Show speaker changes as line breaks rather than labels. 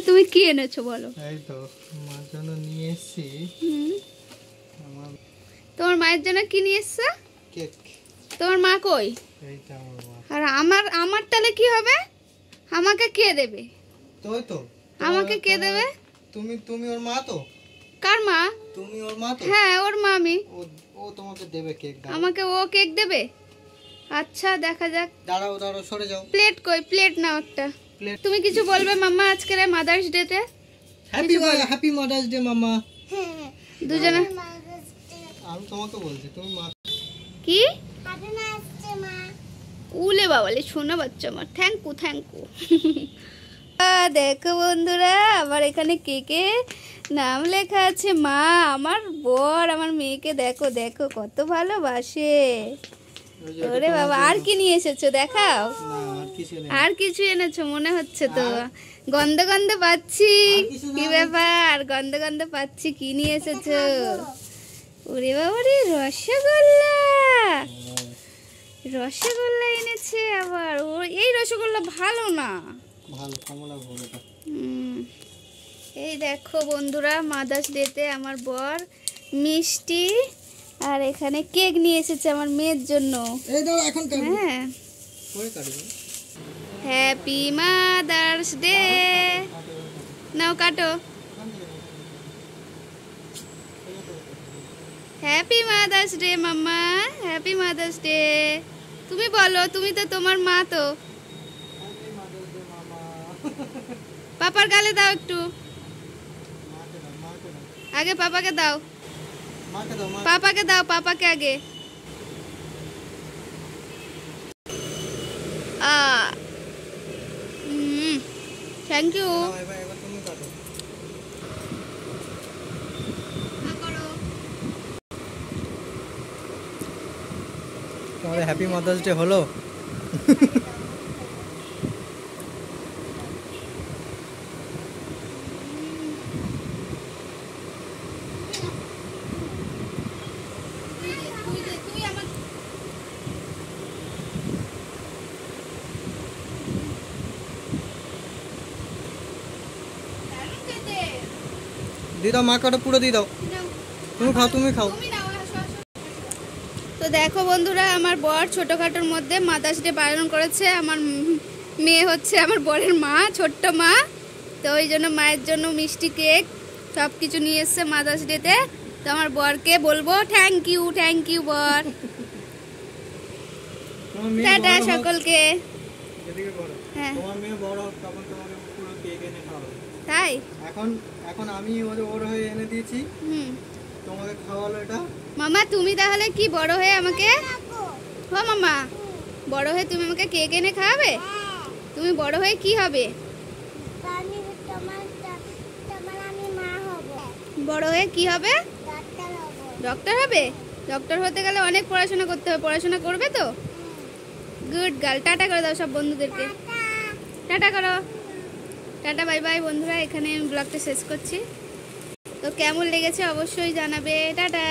তুমি কি এনেছো বলো?
এই তো মার জন্য নিয়ে এসেছি।
তোমার মায়ের জন্য কি নিয়ে এসছো?
কেক।
তোমার মা কই?
এইটা আমার মা।
আর আমার তাহলে কি হবে? আমাকে কে দেবে?
তোই তো।
আমাকে কে দেবে?
তুমি ওর মা তো?
কার মা?
তুমি ওর মা তো?
হ্যাঁ ওর মা আমি।
ও তোমাকে দেবে কেক।
আমাকে ও কেক দেবে? আচ্ছা দেখা যাক।
দাঁড়াও সরে যাও।
প্লেট কই? প্লেট নাও একটা। তুমি কিছু বলবে মাম্মা আজকের মাদার্স ডে তে?
হ্যাপি মাদার্স ডে মাম্মা।
দুজনে
আমি তোমাকে বলছি, তুমি মা।
কি? উলে বাবালে শোনা বাচ্চা আমার। Thank you. দেখো বন্ধুরা, আমার এখানে কেকে নাম লেখা আছে মা। আমার বর আমার মেয়েকে দেখো দেখো কত ভালোবাসে। ওরে বাবা, আর কি নিয়ে এসেছো দেখাও। আর কিছু এনেছো মনে হচ্ছে তো। গন্ধ পাচ্ছি। কি ব্যাপার? গন্ধ পাচ্ছি। কি নিয়ে এসেছো? ওরে বাবা রে, রসগোল্লা এনেছে আবার। ও এই রসগোল্লা ভালো না। এই দেখো বন্ধুরা, মাদার্স ডেতে আমার বর মিষ্টি আর এখানে কেক নিয়ে এসেছে আমার মেয়ের জন্য। হ্যাঁ, হ্যাপি মাদার্স ডে। নাও কাটো। Happy mother's day mamma, happy mother's day. তুমি বলো, তুমি তো তোমার মা তো। পাপার গালে দাও একটু। আগে পাপাকে দাও। পাপাকে আগে। Thank you.
তোমাদের হ্যাপি মাদার্স ডে হলো? দিয়ে দাও, মা কাটা পুরো দিয়ে দাও। তুমি খাও।
তো দেখো বন্ধুরা, আমার বর ছোটখাটোর মধ্যে মাদার্স ডে পালন করেছে। আমার মেয়ে হচ্ছে আমার বরের মা, ছোট্ট মা। তো ওই জন্য মায়ের জন্য মিষ্টি কেক সব কিছু নিয়ে এসছে মাদার্স ডেতে। তো আমার বরকে বলবো থ্যাংক ইউ বর। টাটা সকলকে। হ্যাঁ তাই
এখন আমি ওর হয়ে এনে দিয়েছি, তোমাকে খাওয়ালো এটা।
মামা তুমি তাহলে কি বড় হয়ে আমাকে, ও মামা বড় হয়ে তুমি আমাকে কেক এনে খাওয়াবে? তুমি বড় হয়ে কি হবে? বড় হয়ে কি হবে? ডক্টর হবে। ডক্টর হতে গেলে অনেক পড়াশোনা করতে হবে। পড়াশোনা করবে তো? Good girl. টাটা করে দাও সব বন্ধুদেরকে। টাটা করো। টাটা বাই বাই বন্ধুরা, এখানে আমি ব্লগটা শেষ করছি। তো কেমন লেগেছে অবশ্যই জানাবে। টাটা।